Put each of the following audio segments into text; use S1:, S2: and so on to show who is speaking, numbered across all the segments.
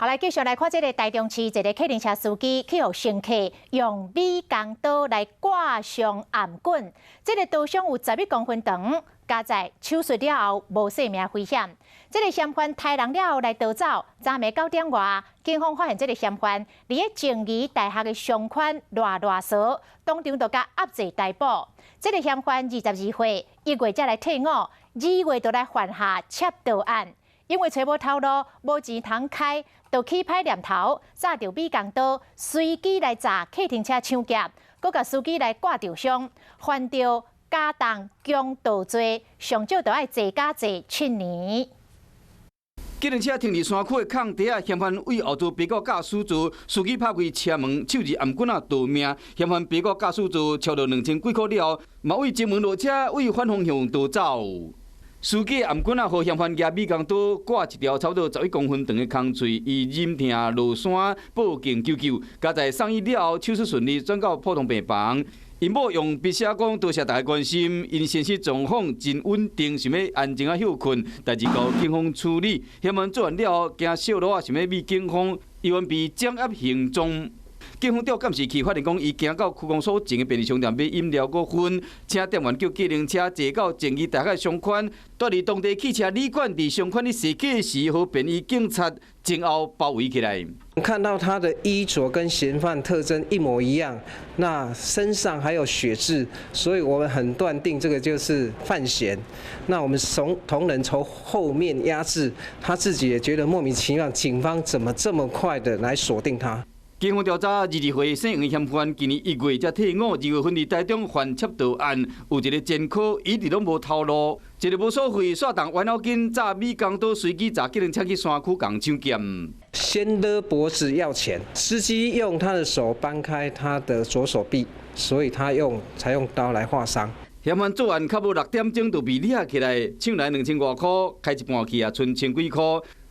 S1: 好，来继续来看这个台中市一个客运车司机去互乘客用美工刀来挂上颔棍，这个刀伤有11公分长，加在手术了后无生命危险。这个嫌犯杀人了后来逃走，昨暝9点外，警方发现这个嫌犯伫咧静宜大学的上款赖所，当场就甲压制逮捕。这个嫌犯22岁，1月才来退伍，2月就来犯下窃盗案。因为找无头路，无钱通开，就起歹念头，揸着美工刀随机来砸客停车抢劫，搁甲司机来挂着伤，犯着加重强盗罪，上少就要坐监坐7年。
S2: 计程车停伫山区的空地啊，嫌犯为后座别个驾驶座，司机拍开车门，手持颔棍啊逃命。嫌犯别个驾驶座超到2000几块了后，嘛为前门落车，为反方向逃走。司机颔棍啊，互嫌犯举美工刀挂一条差不多11公分长的空喙，伊忍痛落山报警求救。加在送医了后，手术顺利，转到普通病房。因某用笔写讲多谢大家关心，因身体状况真稳定，想要安静啊休困，代志交警方处理。嫌犯做完了后，惊小路啊，想要被警方依然被掌握行踪。警方调监视器发现讲，伊行到区公所前的便利商店买饮料果粉，请店员叫计程车坐到静宜大学上款，住伫当地汽车旅馆，伫上款的设计时，和便衣警察前后包围起来。
S3: 看到他的衣着跟嫌犯特征一模一样，那身上还有血渍，所以我们很断定这个就是犯嫌。那我们同仁从后面压制，他自己也觉得莫名其妙，警方怎么这么快的来锁定他？
S2: 警方调查22岁姓杨的嫌犯，今年1月才退伍，2月份伫台中犯窃盗案，有一个前科一直拢无头路，一个无所谓，煞动弯脑筋，炸美工刀随机砸计程车去山区共抢劫。
S3: 先勒脖子要钱，司机用他的手扳开他的左手臂，所以他才用刀来划伤。
S2: 嫌犯作案较无6点钟就被抓起来，抢来2000多块，开一半去也剩1000几块。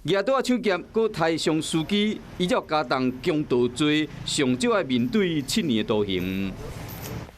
S2: 举刀啊抢劫，搁抬伤司机，依照加重强盗罪，上少要面对7年的徒刑。